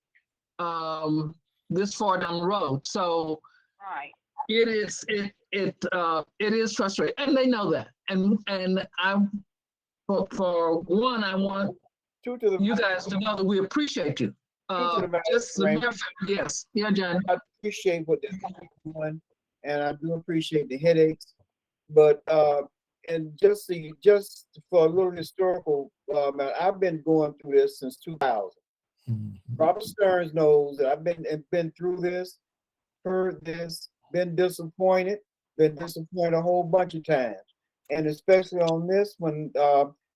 this far down the road. So right. It is frustrating, and they know that. And for one, I want you guys to know that we appreciate you. Yes. Yeah, John. I appreciate what they're doing, and I do appreciate the headaches. But and just see, just for a little historical, I've been going through this since 2000. Robert Stearns knows that I've been through this, heard this, been disappointed a whole bunch of times, and especially on this when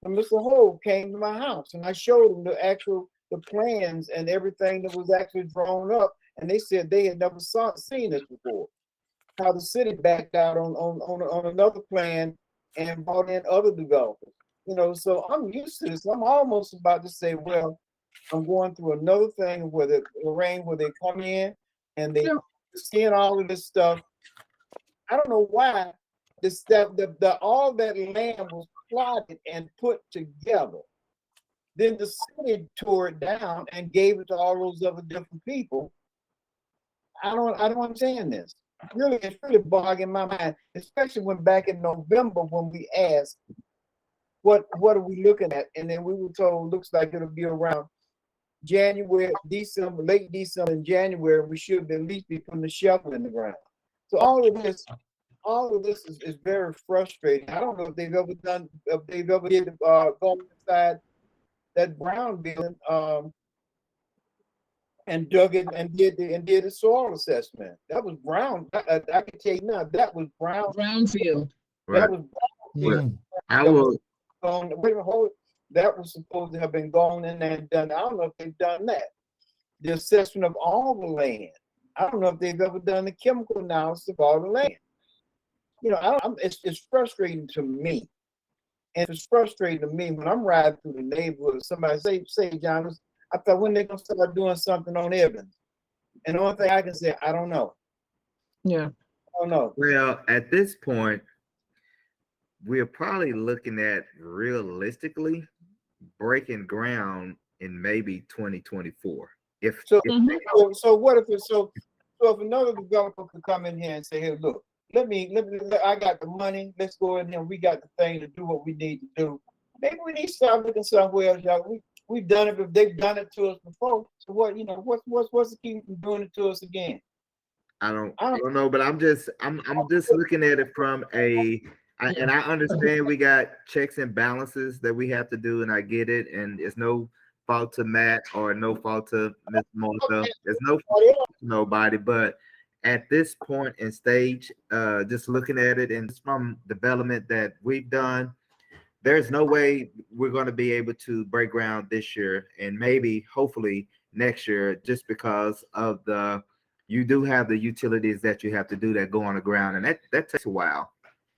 Mr. Holt came to my house and I showed him the plans and everything that was actually drawn up, and they said they had never seen this before. How the city backed out on another plan and brought in other developers. You know, so I'm used to this. I'm almost about to say, well, I'm going through another thing where the rain, where they come in and they seeing all of this stuff. I don't know why this stuff, all that land was plotted and put together. Then the city tore it down and gave it to all those other different people. I don't understand this. Really, it's really bogging my mind, especially when back in November when we asked, what are we looking at? And then we were told looks like it'll be around January, December, late December and January, we should at least be putting the shovel in the ground. So all of this is very frustrating. I don't know if they've ever did go inside that brown building and dug it and did a soil assessment. That was brown. I can tell you now, that was brown. Brownfield. That was brownfield. I will. That was supposed to have been gone in there and done. I don't know if they've done that. The assessment of all the land. I don't know if they've ever done the chemical analysis of all the land. You know, it's frustrating to me. And it's frustrating to me when I'm riding through the neighborhood. Somebody say, John, I thought when they're going to start doing something on Evans. And the only thing I can say, I don't know. Yeah. I don't know. Well, at this point, we're probably looking at realistically breaking ground in maybe 2024. So what if it's so if another developer could come in here and say, hey, look, I got the money, let's go in here, we got the thing to do what we need to do. Maybe we need to start looking somewhere else, y'all. We've done it, but they've done it to us before. So what's the key from doing it to us again? I don't know, but I'm just looking at it from and I understand we got checks and balances that we have to do, and I get it, and it's no fault to Matt or no fault to Ms. Martha. There's no fault to nobody, but at this point in stage, just looking at it and from development that we've done, there's no way we're going to be able to break ground this year and maybe hopefully next year, just because of you do have the utilities that you have to do that go on the ground, and that takes a while.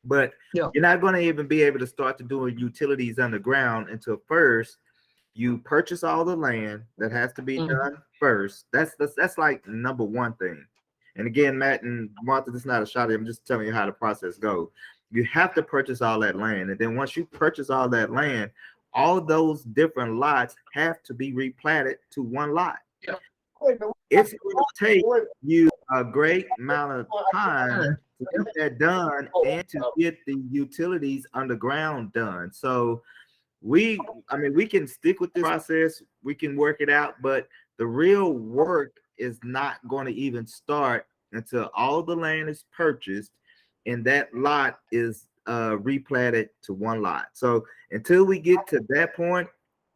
But you're not going to even be able to start to doing utilities underground until first you purchase all the land that has to be done first. That's like number one thing. And again, Matt and Martha, this is not a shot. I'm just telling you how the process goes. You have to purchase all that land, and then once you purchase all that land, all those different lots have to be replatted to one lot. It's going to take you a great amount of time to get that done and to get the utilities underground done. So we can stick with this process, we can work it out, but the real work is not going to even start until all the land is purchased and that lot is replatted to one lot. So until we get to that point,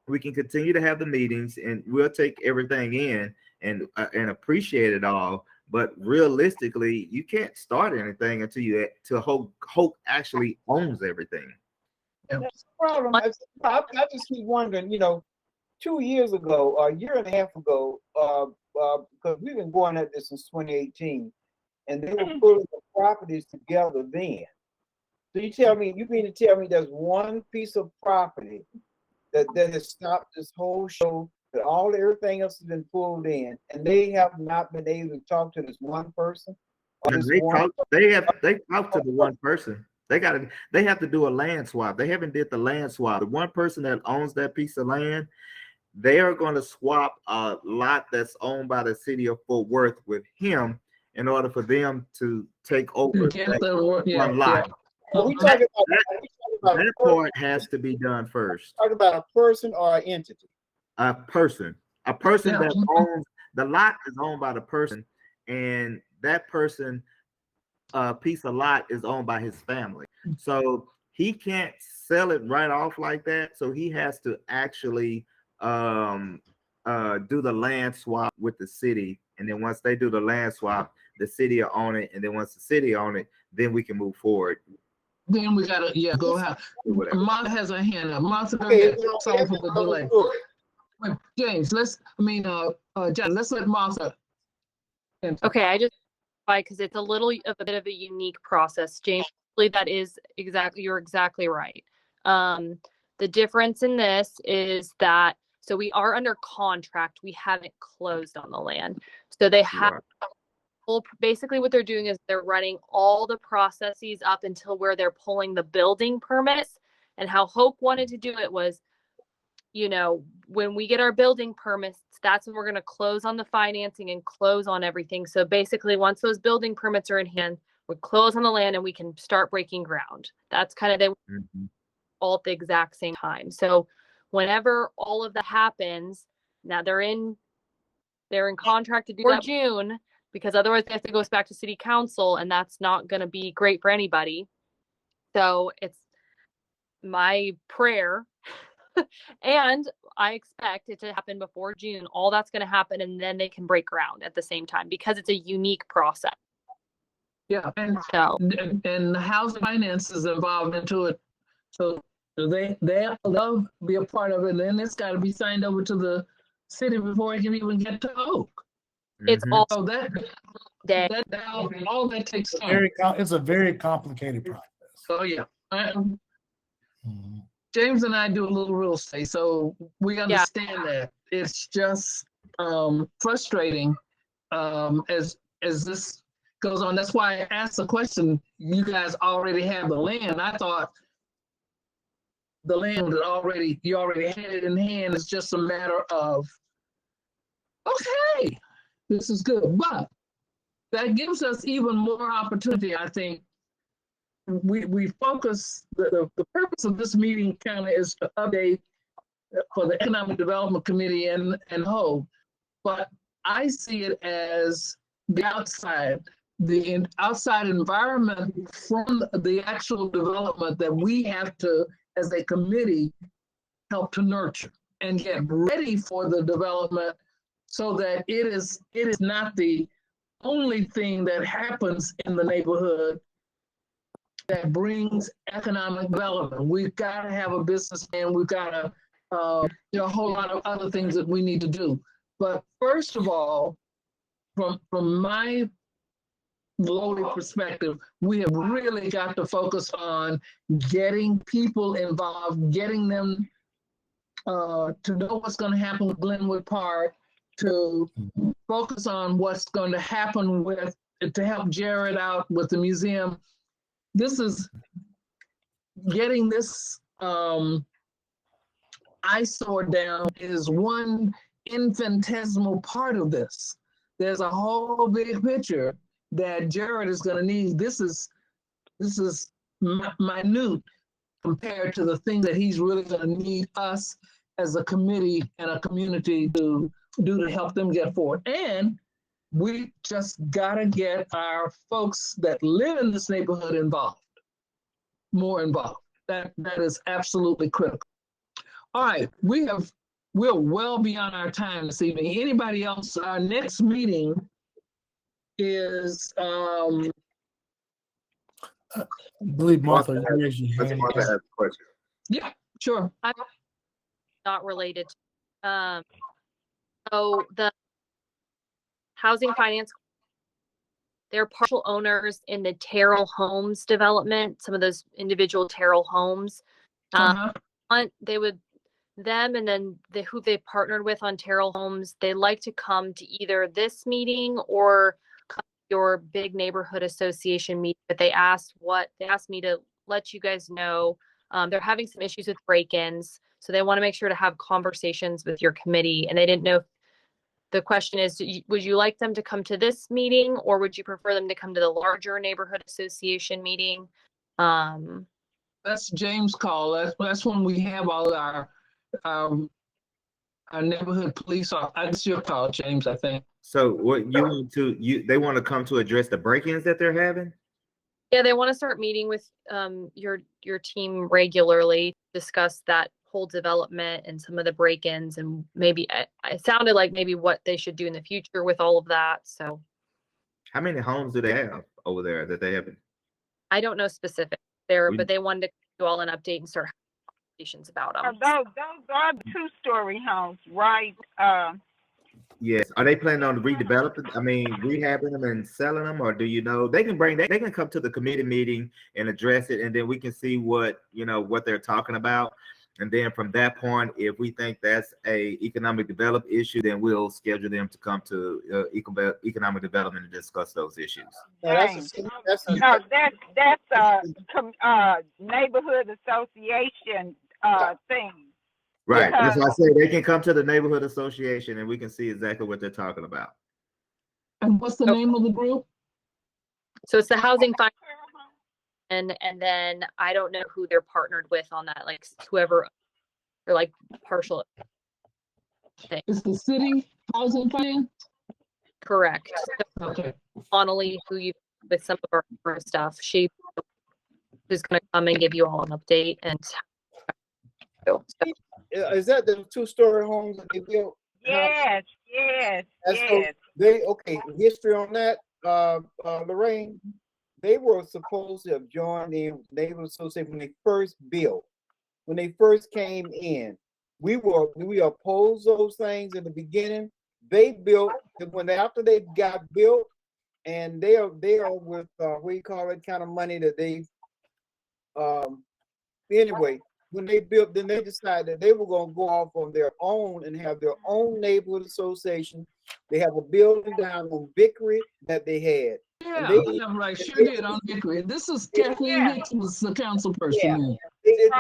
we can continue to have the meetings and we'll take everything in and appreciate it all. But realistically, you can't start anything until Hope actually owns everything. That's the problem. I just keep wondering, 2 years ago, a year and a half ago, because we've been going at this since 2018, and they were pulling the properties together then. So you mean to tell me there's one piece of property that has stopped this whole show, that everything else has been pulled in, and they have not been able to talk to this one person? They have to the one person. They have to do a land swap. They haven't did the land swap. The one person that owns that piece of land, they are going to swap a lot that's owned by the city of Fort Worth with him in order for them to take over one lot. That part has to be done first. Talk about a person or an entity? A person that owns the lot is owned by the person, and that person piece of lot is owned by his family. So he can't sell it right off like that. So he has to actually do the land swap with the city. And then once they do the land swap, the city will own it. And then once the city own it, then we can move forward. Then we gotta, yeah, go ahead. Whatever. Martha has her hand up. Martha, go Okay, ahead. Sorry for the delay. Wait, James, John, let's let Martha. Okay, I just because it's a little of a bit of a unique process, James. Really, that is exactly, you're exactly right. The difference in this is that so we are under contract. We haven't closed on the land, so they have. Basically what they're doing is they're running all the processes up until where they're pulling the building permits. And how Hope wanted to do it was, you know, when we get our building permits, that's when we're going to close on the financing and close on everything. So basically once those building permits are in hand, we close on the land and we can start breaking ground. That's kind of the all at the exact same time. So whenever all of that happens, now they're in contract to do that June, because otherwise they have to go back to city council, and that's not going to be great for anybody. So it's my prayer and I expect it to happen before June. All that's going to happen, and then they can break ground at the same time because it's a unique process. Yeah, and the housing finance is involved into it. So they'll be a part of it, and then it's got to be signed over to the city before it can even get to Oak. It's also all that takes time. It's a very complicated process. So yeah, James and I do a little real estate, so we understand that. It's just frustrating as this goes on. That's why I asked the question. You guys already have the land. I thought the land you already had it in hand. It's just a matter of okay. This is good, but that gives us even more opportunity. I think we focus, the purpose of this meeting kind of is to update for the Economic Development Committee and HOPE, but I see it as the outside environment from the actual development that we have to, as a committee, help to nurture and get ready for the development, so that it is not the only thing that happens in the neighborhood that brings economic development. We've got to have a business plan. We've got to, a whole lot of other things that we need to do. But first of all, from my lowly perspective, we have really got to focus on getting people involved, getting them to know what's going to happen with Glenwood Park, to focus on what's going to happen to help Jared out with the museum. This is getting this eyesore down is one infinitesimal part of this. There's a whole big picture that Jared is going to need. This is minute compared to the thing that he's really going to need us as a committee and a community to do to help them get forward. And we just gotta get our folks that live in this neighborhood more involved. That is absolutely critical. All right, we're well beyond our time this evening. Anybody else? Our next meeting is I believe Martha, you raised your hand. Martha has a question. Yeah, sure. I'm not related to so the housing finance, they're partial owners in the Terrell Homes development, some of those individual Terrell Homes. They would, them and then who they partnered with on Terrell Homes, they like to come to either this meeting or your big neighborhood association meeting. But they asked me to let you guys know they're having some issues with break-ins. So they want to make sure to have conversations with your committee. And they didn't know if the question is, would you like them to come to this meeting, or would you prefer them to come to the larger neighborhood association meeting? That's James' call. That's when we have all our neighborhood police. That's your call, James, I think. So what they want to come to address the break-ins that they're having? Yeah, they want to start meeting with your team regularly, discuss that whole development and some of the break-ins, and maybe it sounded like maybe what they should do in the future with all of that. So How many homes do they have over there that they haven't? I don't know specific there, We- but they wanted to give you all an update and start conversations about them. Those are the two-story homes, right? Yes. Are they planning on redeveloping? I mean, rehabbing them and selling them, or do you know they can come to the committee meeting and address it, and then we can see what what they're talking about. And then from that point, if we think that's a economic development issue, then we'll schedule them to come to economic development and discuss those issues. No, that's a neighborhood association thing. Right. Because- That's why I say they can come to the neighborhood association and we can see exactly what they're talking about. And what's the name of the group? So it's the housing fund, and then I don't know who they're partnered with on that, like whoever, or like partial. It's the city housing plan? Correct. So Okay. Connolly, who you with some of our stuff, she's going to come and give you all an update. And so Is that the two-story homes that they built? Yes. Okay, history on that, Lorraine, they were supposed to have joined the neighborhood association when they first built. When they first came in, we opposed those things in the beginning. They built after they got built, and they are with what you call it, kind of money that they anyway. When they built, then they decided that they were going to go off on their own and have their own neighborhood association. They have a building down on Vickery that they had. Yeah, yeah, right. Sure did on Vickery. This is Kathleen Hicks was the council person. Yeah. They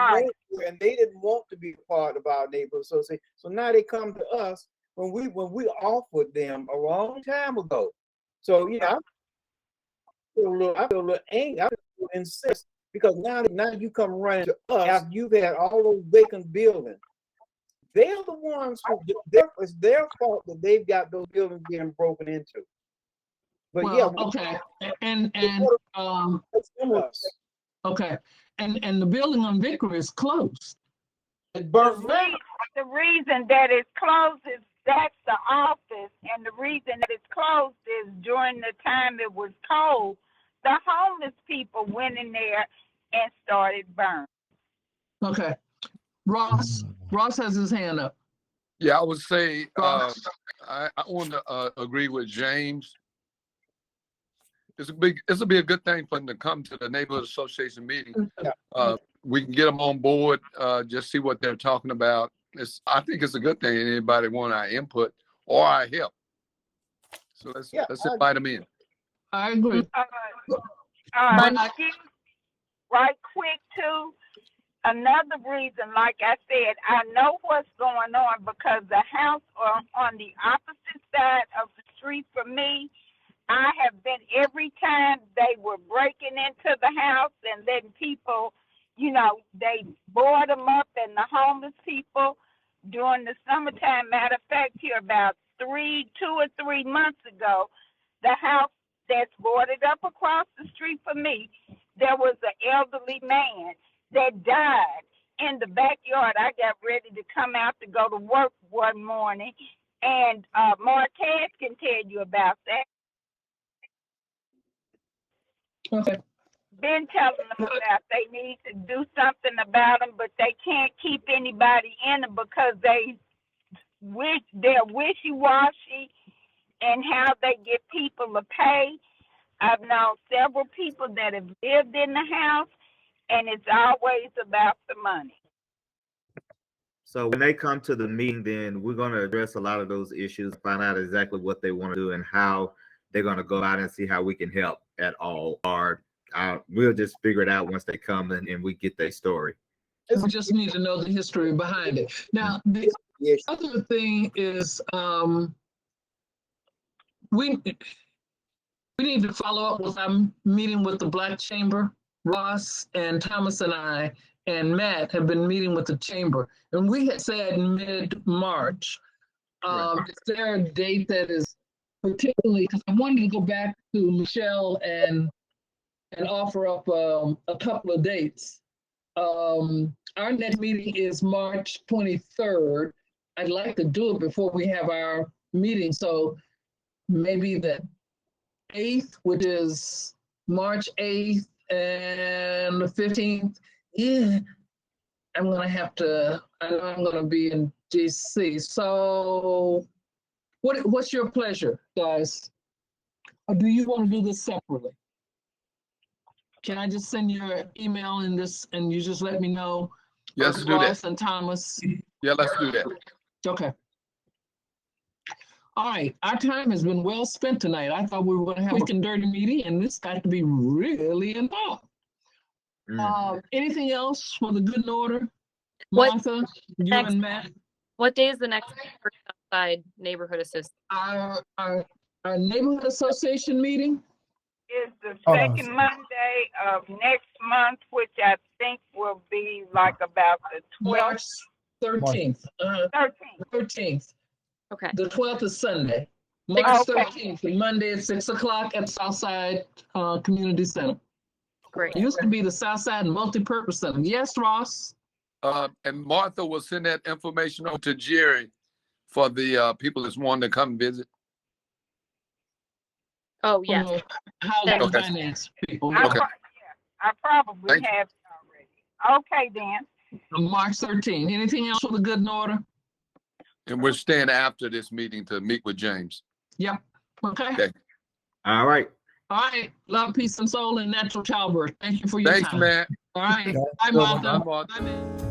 didn't want to be a part of our neighborhood association. So now they come to us when we offered them a long time ago. So I feel a little angry. I feel insist. Because now you come running to us after you've had all those vacant buildings. They're the ones it's their fault that they've got those buildings being broken into. But okay. And okay. And the building on Vickery is closed. It burnt down. The reason that it's closed is that's the office, and the reason that it's closed is during the time it was cold, the homeless people went in there and started burning. Okay. Ross has his hand up. Yeah, I would say Ross? I want to agree with James. This will be a good thing for them to come to the neighborhood association meeting. We can get them on board, just see what they're talking about. I think it's a good thing. Anybody want our input or our help? So let's invite them in. I agree. Right quick too. Another reason, like I said, I know what's going on because the house on the opposite side of the street from me, I have been every time they were breaking into the house and letting people, they board them up, and the homeless people during the summertime. Matter of fact, here about 2 or 3 months ago, the house that's boarded up across the street from me, there was an elderly man that died in the backyard. I got ready to come out to go to work one morning, and Marquez can tell you about that. Okay. Been telling them about they need to do something about them, but they can't keep anybody in them because they're wishy-washy and how they get people to pay. I've known several people that have lived in the house, and it's always about the money. So when they come to the meeting, then we're going to address a lot of those issues, find out exactly what they want to do and how they're going to go out and see how we can help at all. Or we'll just figure it out once they come and we get their story. We just need to know the history behind it. Now, the other thing is we need to follow up with our meeting with the Black Chamber. Ross and Thomas and I and Matt have been meeting with the chamber, and we had said mid-March. Is there a date that is particularly, because I wanted to go back to Michelle and and offer up a couple of dates. Our next meeting is March 23rd. I'd like to do it before we have our meeting, so maybe the 8th, which is March 8th, and the 15th. Yeah, I know I'm gonna be in DC. So what's your pleasure, guys? Or do you want to do this separately? Can I just send your email in this and you just let me know? Yes, do that. Ross and Thomas. Yeah, let's do that. Okay. All right, our time has been well spent tonight. I thought we were gonna have a quick and dirty meeting, and this got to be really involved. Anything else for the good and order? What- Martha, you next- and Matt? What day is the next outside neighborhood assistance? Our neighborhood association meeting? Is the Hold on a second second. Monday of next month, which I think will be like about the 12th, March 13th. 13th. 13th. Okay. The 12th is Sunday. March Okay. 13th, Monday at 6 o'clock at Southside Community Center. Great. It used to be the Southside Multipurpose Center. Yes, Ross? And Martha will send that information on to Jerry for the people that's wanting to come visit. Oh, yes. Housing and Okay. finance people. I, Okay. I probably Thank you. have it already. Okay, then. March 13th. Anything else for the good and order? And we're staying after this meeting to meet with James. Yep. Okay. Okay. All right. All right. Love, peace, and soul, and natural childbirth. Thank you for your Thanks, time. man. All right. Yeah. Bye, Good, Martha. Bye, Martha. Bye.